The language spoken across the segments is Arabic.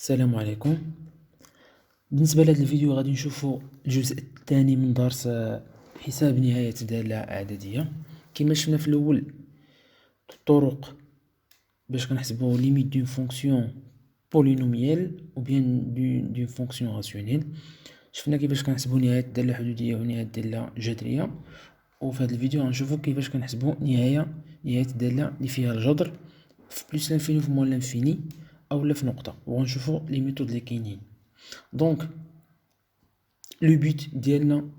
السلام عليكم. بالنسبة لهذا الفيديو غادي نشوفوا الجزء الثاني من درس حساب نهاية دالة أعدادية. كما شفنا في الأول الطرق باش كنحسبوا ليميت دون فونكسيون بولينوميال أو بيان دون فونكسيون راسيونيل. شفنا كيفاش كنحسبوا نهاية الدالة الحدودية ونهاية الدالة الجذرية، وفي هذا الفيديو غنشوفوا كيفاش كنحسبوا نهاية الدالة اللي فيها الجذر في بلس لانفيني في موان لانفيني أولا في نقطة، وغنشوفوا لي ميثود اللي كاينين. دونك لو بوت ديالنا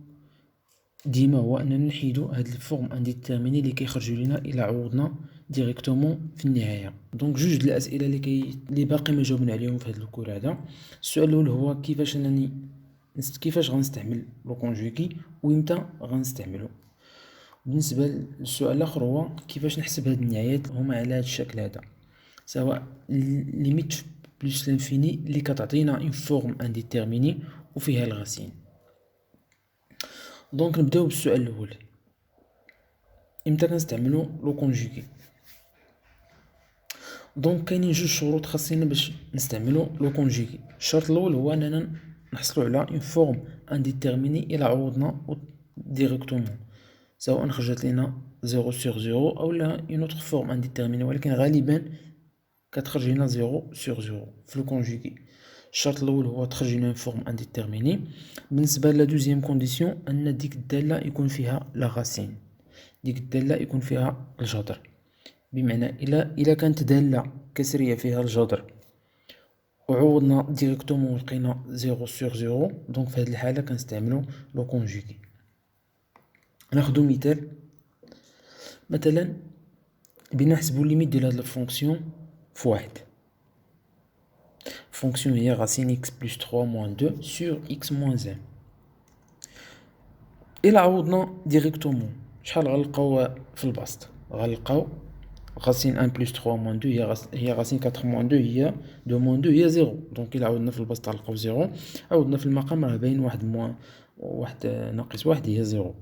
ديما هو اننا نحيدو هاد الفورم انديتيرميني اللي كيخرجوا لينا الى عوضنا ديريكتومون في النهايه. دونك جوج د الاسئله اللي باقي ما جاوبنا عليهم في هاد الكور هذا. السؤال الاول هو كيفاش غنستعمل لو كونجوغي وامتى غنستعملو. بالنسبه للسؤال الاخر هو كيفاش نحسب هاد النهايات، هما على هاد الشكل هذا، سواء ليميت بلس لانفيني اللي كتعطينا اون فورم انديتيرميني وفيها الغاسين. دونك نبداو بالسؤال الاول، امتى كنستعملو لو كونجوغي. دونك كاينين جوج شروط خاصنا باش نستعملو لو كونجوغي. الشرط الاول هو اننا نحصلو على اون فورم انديتيرميني الى عوضنا ديريكتومون، سواء خرجت لينا 0 sur 0 اولا اون اوتر فورم انديتيرميني، ولكن غالبا كتخرج لنا 0 sur 0 في لو كونجوغي. الشرط الاول هو تخرج لنا فورم انديتيرميني. بالنسبه لا دوزيام كونديسيون ان ديك الداله يكون فيها لا غاسين، ديك الداله يكون فيها الجذر. بمعنى الا كانت داله كسريه فيها الجذر وعوضنا ديريكتومون لقينا 0 sur 0، دونك في هذه الحاله كنستعملو لو كونجوغي. ناخذ مثلا بغينا نحسبوا ليميت ديال هاد الفونكسيون في واحد. فونكسيون هي غاسين x بلس 3 موان 2 سور x موان 1. إلا عوضنا ديريكتومون شحال غنلقاو في البسط؟ غنلقاو غاسين 1 بلس 3 موان 2 هي غاسين 4 موان 2 هي 2 موان 2 هي 0. دونك إلا عوضنا في البسط غنلقاو 0، عوضنا في المقام راه باين واحد موان واحد ناقص واحد هي 0.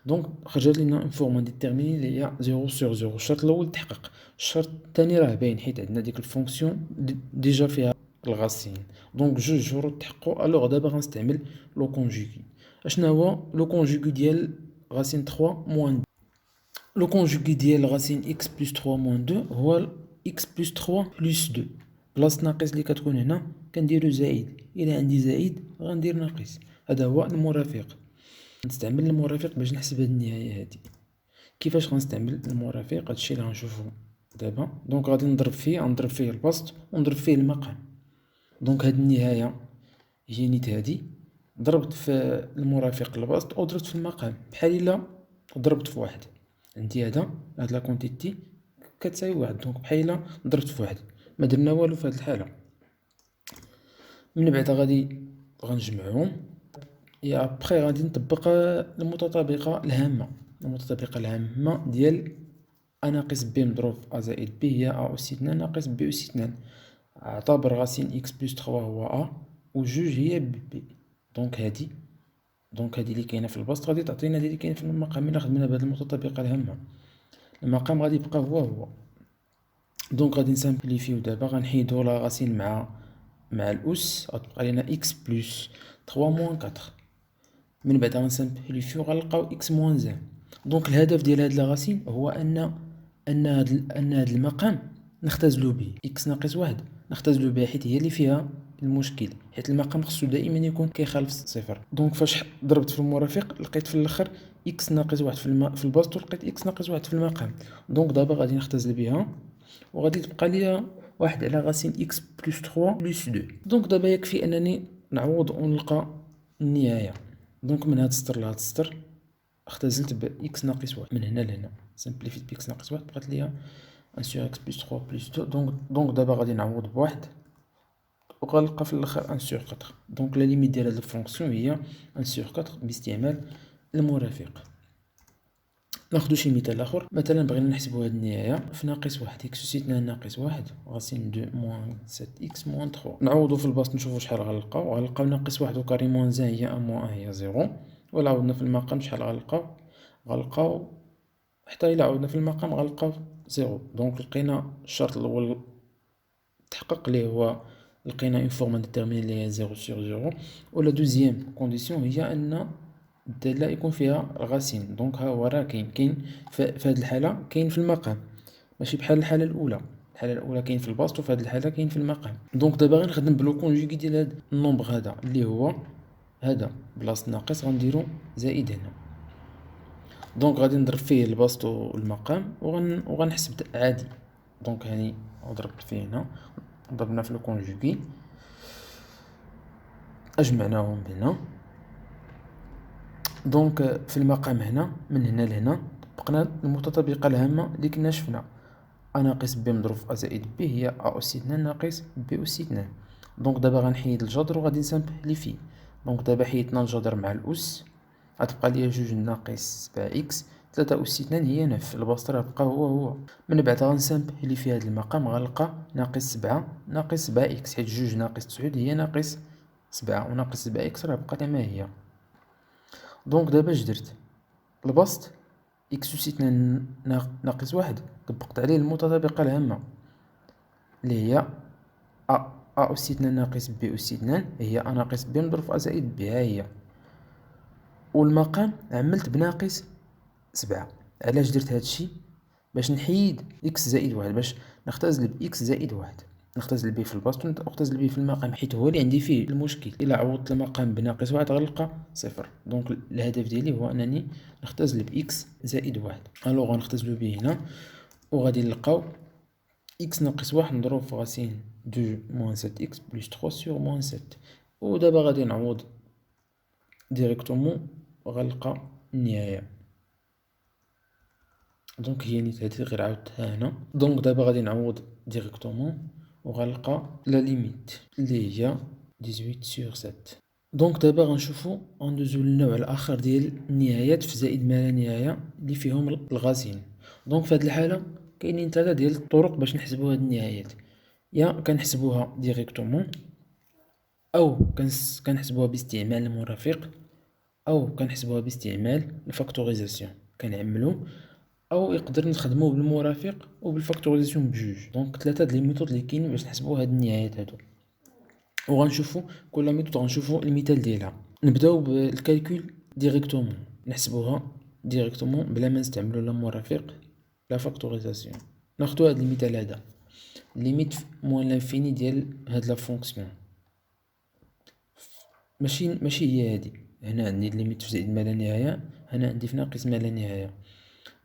دونك خرجت لنا اون فورم ديتيرميني اللي هي 0 sur 0. الشرط الاول تحقق. الشرط الثاني راه باين حيت عندنا ديك الفونكسيون ديجا فيها الغاسين. دونك جوج شروط تحققوا. الوغ دابا غنستعمل لو كونجوغي. اشنا هو لو كونجوغي ديال غاسين 3 موان 2؟ لو كونجوغي ديال غاسين x بلس 3 موان 2 هو x بلس 3 بلس 2. بلاص ناقص اللي كتكون هنا كنديرو زائد، الى عندي زائد غندير ناقص. هذا هو المرافق. نستعمل المرافق باش نحسب هاد النهايه هادي. كيفاش غنستعمل المرافق؟ هادشي اللي غنشوفو دابا. دونك غادي نضرب فيه البسط ونضرب فيه المقام. دونك هاد النهايه هي نيت هادي، ضربت في المرافق البسط وضربت في المقام، بحال الا ضربت في واحد. عندي هاد لا كونتيتي كتساوي واحد، دونك بحال الا ضربت في واحد. ما درنا والو في هاد الحاله. من بعد غادي غنجمعهم، يا ابخي غادي نطبق المتطابقه الهامه. المتطابقه الهامه ديال ا ناقص ب مضروب في ا زائد ب هي ا أس 2 ناقص ب أس 2. اعتبر غاسين اكس بلس 3 هو ا وجوج هي ب. دونك هادي اللي كاينه في البسط غادي تعطينا هادي اللي كاينه في المقام. الا خدمنا بهاد المتطابقه الهامه المقام غادي يبقى هو. دونك غادي نسامبليفيو دابا، غنحيدو لا غاسين مع الاس، غتبقى لينا اكس بلس 3 موان 4. من بعد غنسامبليفيو غنلقاو اكس موان 1. دونك الهدف ديال هاد لاغاسين هو ان هاد المقام نختزلو به اكس ناقص واحد، نختزلو بها حيت هي اللي فيها المشكل، حيت المقام خصو دائما يكون كيخالف الصفر. دونك فاش ضربت في المرافق لقيت في الاخر اكس ناقص واحد في البسط، ولقيت اكس ناقص واحد في المقام. دونك دابا غادي نختزل بها وغادي تبقى ليا واحد على غاسين اكس بلس 3 بلس 2. دونك دابا يكفي انني نعوض ونلقى النهايه. دونك من هاد السطر لهاد السطر اختزلت ب اكس ناقص واحد، من هنا لهنا سامبليفيت ب اكس ناقص واحد، بقات ليا 1 sur اكس بلس 3 بلس 2. دونك دابا غادي نعوض بواحد وغنلقى في الاخر 1 sur 4. دونك لا ليميت ديال هاد الفونكسيون هي 1 sur 4 باستعمال المرافق. ناخدو شي مثال اخر. مثلا بغينا نحسبوا هاد النهايه في ناقص واحد، اكس اس 2 ناقص واحد غاسين 2 موان 7 اكس موان 3. نعوضو في البسط نشوفو شحال غنلقاو ناقص واحد وكاري موان 1 هي 1 موان هي 0. ولا عوضنا في المقام شحال غنلقاو حتى الى عوضنا في المقام غنلقاو 0. دونك لقينا الشرط الاول تحقق ليه هو لقينا اون فورم انديتيرميني اللي هي 0 sur 0. و لا دوزيام كونديسيون هي ان الدالة يكون فيها الغاسين. دونك ها هو راه كاين في هاد الحالة كاين في المقام، ماشي بحال الحالة الأولى. الحالة الأولى كاين في البسط، وفي هاد الحالة كاين في المقام. دونك دابا غنخدم بلو كونجوغي ديال هاد النومبر هذا اللي هو هذا بلاصة ناقص غنديرو زائد هنا. دونك غادي نضرب فيه البسط والمقام وغنحسب عادي. دونك هاني ضربت فيه هنا، ضربنا في لو كونجوغي، أجمعناهم هنا. دونك في المقام هنا من هنا لهنا طبقنا المتطابقة الهامة اللي كنا شفنا أ ناقص ب مضروب في أ زائد ب هي أ أس 2 ناقص ب أس 2. دونك دابا غنحيد الجذر وغادي نسامبليفي. دونك دابا حيدنا الجذر مع الأس، غتبقى ليا جوج ناقص 7 إكس، 3 أس 2 هي 9. البسط راه بقى هو. من بعد غنسامبليفي هاد المقام، غنلقى ناقص 7 ناقص 7 إكس، حيت جوج ناقص 9 هي ناقص 7 وناقص 7 إكس راه بقى كما هي. دونك دابا اش درت؟ البسط إكس أس 2 ناقص 1 طبقت عليه المتطابقة الهامة اللي هي أ أس 2 ناقص ب أس 2 هي أ ناقص ب مضروب في أ زائد ب، ها هي. والمقام عملت بناقص 7. علاش درت هادشي؟ باش نحيد إكس زائد 1، باش نختزل بإكس زائد 1، نختزل به في البسط ونختزل به في المقام، حيت هو اللي عندي فيه المشكل. إلا عوضت المقام بناقص 1 غنلقى صفر. دونك الهدف ديالي هو أنني نختزل بإكس زائد 1. ألوغ غنختزلو به هنا، وغادي نلقاو إكس ناقص 1 مضروب في غاسين 2 موان 7 إكس بلس 3 سور موان 7. ودابا غادي نعوض ديريكتومون وغنلقى النهاية. دونك هي نيت هادي غير عاودتها هنا. دونك دابا غادي نعوض ديريكتومون وغنلقى لا ليميت اللي هي 18 سور 7. دونك دابا غنشوفو غندوزو للنوع الآخر ديال النهايات في زائد ما لا نهاية اللي فيهم الغاسين. دونك في هاد الحالة كاينين 3 ديال الطرق باش نحسبو هاد النهايات. يا كنحسبوها ديريكتومون، أو كنحسبوها باستعمال المرافق، أو كنحسبوها باستعمال الفاكتوريزاسيون كنعملو، أو يقدر نخدمو بالمرافق وبالفاكتوريزاسيون بجوج. دونك 3 د لي ميثود اللي كاينين باش نحسبو هاد النهايات هادو. وغنشوفو كل ميثود غنشوفو المثال ديالها. نبداو بالكالكول ديريكتومون، نحسبوها ديريكتومون بلا ما نستعملو لا مرافق لا فاكتوريزاسيون. ناخدو هاد المثال هذا، ليميت موان لانفيني ديال هاد لا فونكسيون. ماشي هي هادي. هنا عندي ليميت في زائد ما لا نهاية، هنا عندي في ناقص ما لا نهاية.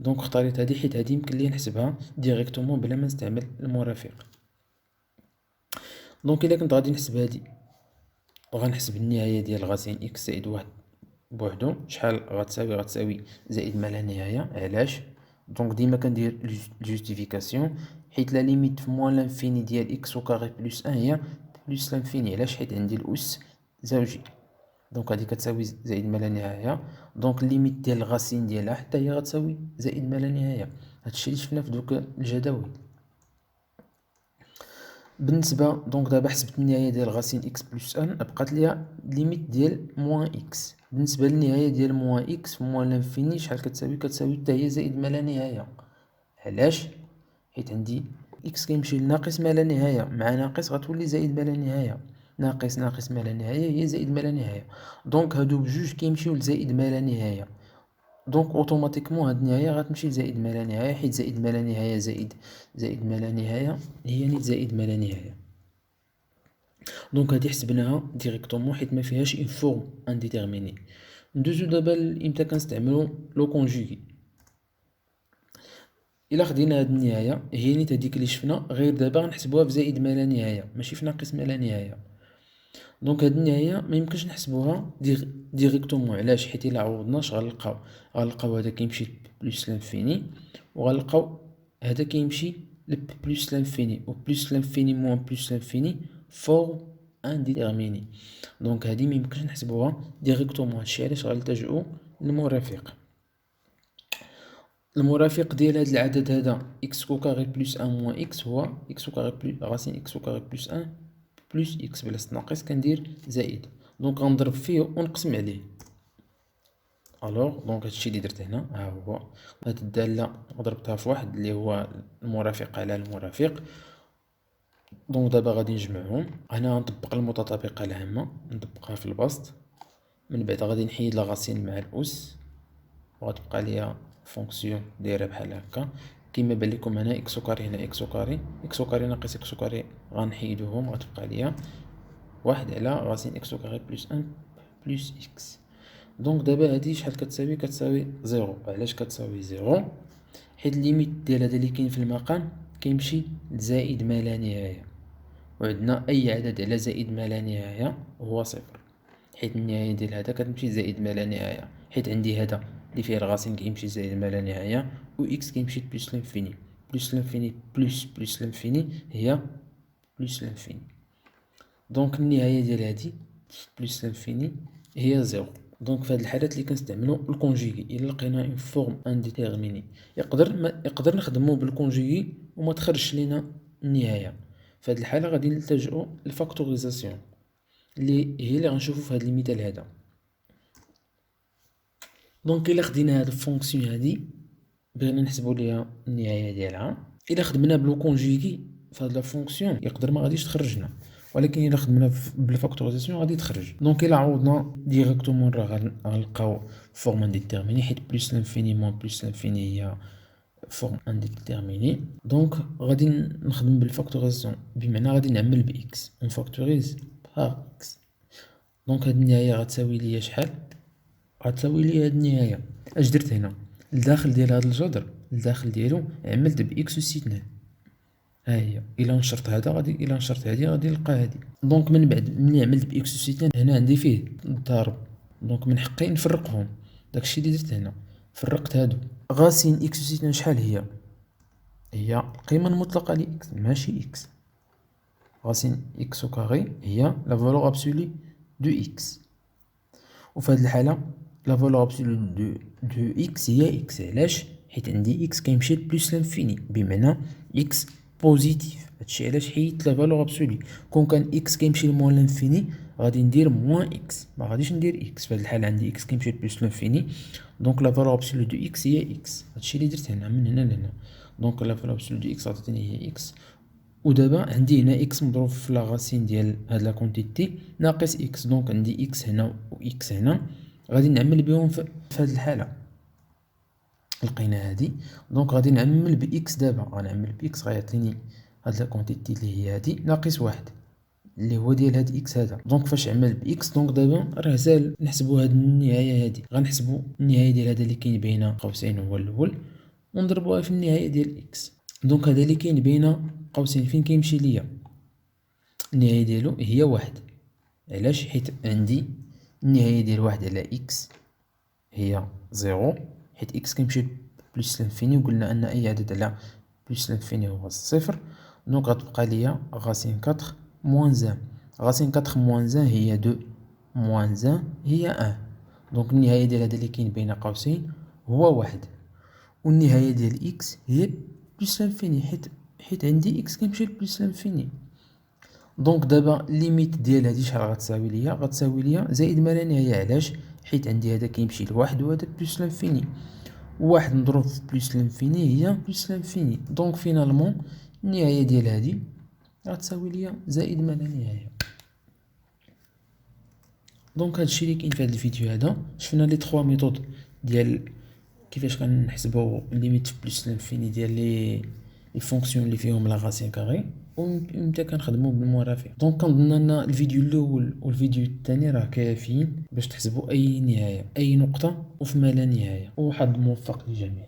دونك اختاريت هادي حيت هادي يمكن ليا نحسبها ديريكتومون بلا ما نستعمل المرافق. دونك الا كنت غادي نحسب هادي، وغنحسب النهاية ديال غاسين إكس زائد 1 بوحدو، شحال غتساوي زائد ما لا نهاية. علاش؟ دونك ديما كندير الجوستيفيكاسيون، حيت لا ليميت في موان لانفيني ديال إكس أو كاري بلس 1 هي بلس لانفيني. علاش؟ حيت عندي الأس زوجي. دونك هادي كتساوي زائد ما لا نهاية. دونك الليميت ديال الغاسين ديالها حتى هي غتساوي زائد ما لا نهاية. هادشي اللي شفنا في دوك الجداول. بالنسبة دونك دابا حسبت النهاية ديال غاسين إكس بلس 1، بقات ليا ليميت ديال موان إكس. بالنسبة للنهاية ديال موان إكس في موان لانفيني شحال كتساوي حتى هي زائد ما لا نهاية. علاش؟ حيت عندي إكس كيمشي لناقص ما لا نهاية مع ناقص غتولي زائد ما لا نهاية، ناقص ما لا نهاية هي زائد ما لا نهاية. دونك هادو بجوج كيمشيو لزائد ما لا نهاية. دونك اوتوماتيكمون هاد النهاية غتمشي لزائد ما لا نهاية، حيت زائد ما لا نهاية زائد ما لا نهاية هي نيت زائد ما لا نهاية. دونك هادي حسبناها ديريكتومون حيت ما فيهاش اون فورم انديتيرميني. ندوزو دابا امتى كنستعملو لو كونجوغي. الا خدينا هاد النهاية هي نيت هاديك اللي شفنا، غير دابا غنحسبوها في زائد ما لا نهاية ماشي في ناقص ما لا نهاية. دونك هاد النهاية ميمكنش نحسبوها ديريكتومون. علاش؟ حيت الا عوضناش غنلقاو هدا كيمشي بلس لانفيني، وغنلقاو هدا كيمشي بلس لانفيني، و بلس لانفيني موان بلس لانفيني فور انديتيرميني. دونك هادي ميمكنش نحسبوها ديريكتومون. هادشي علاش غنلتجؤو للمرافق. المرافق ديال هاد العدد هذا إكس أو كاري بلس 1 موان إكس هو إكس أو كاري بلس غاسين إكس أو كاري بلس 1 بلس إكس، بلاصة ناقص كندير زائد. دونك غنضرب فيه ونقسم عليه. الوغ دونك هادشي اللي درت هنا، ها هو هاد الدالة ضربتها في واحد اللي هو المرافق على المرافق، دونك دابا غادي نجمعهم. هنا غنطبق المتطابقة العامة، نطبقها في البسط، من بعد غادي نحيد لاغاسين مع الأس، وغتبقى ليا فونكسيون دايرة بحال هكا. كيما بان لكم هنا إكس كاري، هنا إكس كاري، إكس كاري ناقص إكس كاري غنحيدوهم، غتبقى ليا واحد على غاسين إكس كاري بلس أن بلس إكس. دونك دابا هادي شحال كتساوي؟ كتساوي زيرو. علاش كتساوي زيرو؟ حيت الليميت ديال هذا اللي كاين في المقام كيمشي لزائد ما لا نهاية، وعندنا أي عدد على زائد ما لا نهاية هو صفر، حيت النهاية ديال هذا كتمشي زائد ما لا نهاية. حيت عندي هذا اللي فيه الغاسين كيمشي زائد ما لا نهاية، و إكس كيمشي بلس لانفيني. بلس لانفيني بلس لانفيني هي بلس لانفيني. دونك النهاية ديال هادي بلس لانفيني هي زيرو. دونك في هاد الحالات اللي كنستعملو الكونجيغي إلا لقينا اون فورم انديتيرميني، يقدر نخدمو بالكونجيغي وما تخرجش لينا النهاية. في هاد الحالة غادي نلتجئو للفاكتوريزاسيون اللي هي اللي غنشوفو في هاد المثال هذا. دونك إلا خدينا هاد الفونكسيون هادي بغينا نحسبو ليها النهاية ديالها، إلا خدمنا بلو كونجيغي في هاد لا فونكسيون يقدر ما غاديش تخرجنا، ولكن إلا خدمنا بالفاكتوريزاسيون غادي تخرج. دونك إلا عوضنا ديريكتومون راه غنلقاو فورم انديتيرميني، حيت بلس لانفيني موان بلس لانفيني هي فورم انديتيرميني. دونك غادي نخدم بالفاكتوريزاسيون، بمعنى غادي نعمل بإكس، نفاكتوريز بار إكس. دونك هاد النهاية غتساوي ليا شحال؟ غتساوي ليا هاد النهاية. اش درت هنا؟ الداخل ديال هاد الجذر، الداخل ديالو عملت بإكس أس 2. ها هي إلا نشرت هذا غادي، إلا نشرت هادي غادي نلقى هادي. دونك من بعد ملي عملت بإكس أس 2 هنا عندي فيه الضرب، دونك من حقي نفرقهم. داكشي اللي درت هنا، فرقت هادو. غاسين إكس أس 2 شحال هي؟ هي القيمة المطلقة لإكس ماشي إكس. غاسين إكس كاري هي لا فالور أبسولي دو إكس، وفي هاد الحالة لا فالور أبسولي دو إكس هي إكس. علاش؟ حيت عندي إكس كيمشي بلس لانفيني، بمعنى إكس بوزيتيف. هادشي علاش حيدت لا فالور أبسولي. كون كان إكس كيمشي لموان لانفيني غادي ندير موان إكس، ما غاديش ندير إكس. في هاد الحالة عندي إكس كيمشي بلس لانفيني، دونك لا فالور أبسولي دو إكس هي إكس. هادشي اللي درت هنا من هنا لهنا. دونك لا فالور أبسولي دو إكس عطاتني هي إكس، ودابا عندي هنا إكس مضروب في لا غاسين ديال هاد لا كونتيتي ناقص إكس. دونك عندي إكس هنا و إكس هنا، غادي نعمل بهم في هاد الحالة. لقينا هادي، دونك غادي نعمل بإكس. دابا غنعمل بإكس غيعطيني هاد لا كونتيتي اللي هي هادي ناقص واحد اللي هو ديال هاد إكس هذا. دونك فاش عمل بإكس، دونك دابا راه ساهل نحسبو هاد النهاية هادي. غنحسبو النهاية ديال هذا اللي كاين بين قوسين هو الأول، ونضربوها في النهاية ديال إكس. دونك هذا اللي كاين بين قوسين فين كيمشي ليا؟ النهاية ديالو هي واحد. علاش؟ حيت عندي النهاية ديال واحد على إكس هي زيرو، حيت إكس كيمشي بلس لانفيني، وقلنا أن أي عدد على بلس لانفيني هو صفر. دونك غتبقى ليا غاسين كاتخ موان زان. غاسين كاتخ موان زان هي دو، موان زان هي أن. دونك النهاية ديال هذا اللي كاين بين قوسين هو واحد، والنهاية ديال إكس هي بلس لانفيني، حيت عندي إكس كيمشي بلس لانفيني. دونك دابا ليميت ديال هادي شحال غتساوي ليا؟ غتساوي ليا زائد ما لا نهاية. علاش؟ حيت عندي هذا كيمشي لواحد وهذا بلس لانفيني، واحد مضروب في بلس لانفيني هي بلس لانفيني. دونك فينالمون النهاية ديال هادي غتساوي ليا زائد ما لا نهاية. دونك هادشي اللي كاين في هاد الفيديو هذا. شفنا لي 3 ميثود ديال كيفاش كنحسبوا ليميت في بلس لانفيني ديال لي فونكسيون اللي فيهم لا غاسين كاري، ومتى كنخدموا بالمرافق. دونك كنظن ان الفيديو الاول والفيديو الثاني راه كافيين باش تحسبوا اي نهايه، اي نقطه وفي ما لا نهايه. وحظ موفق للجميع.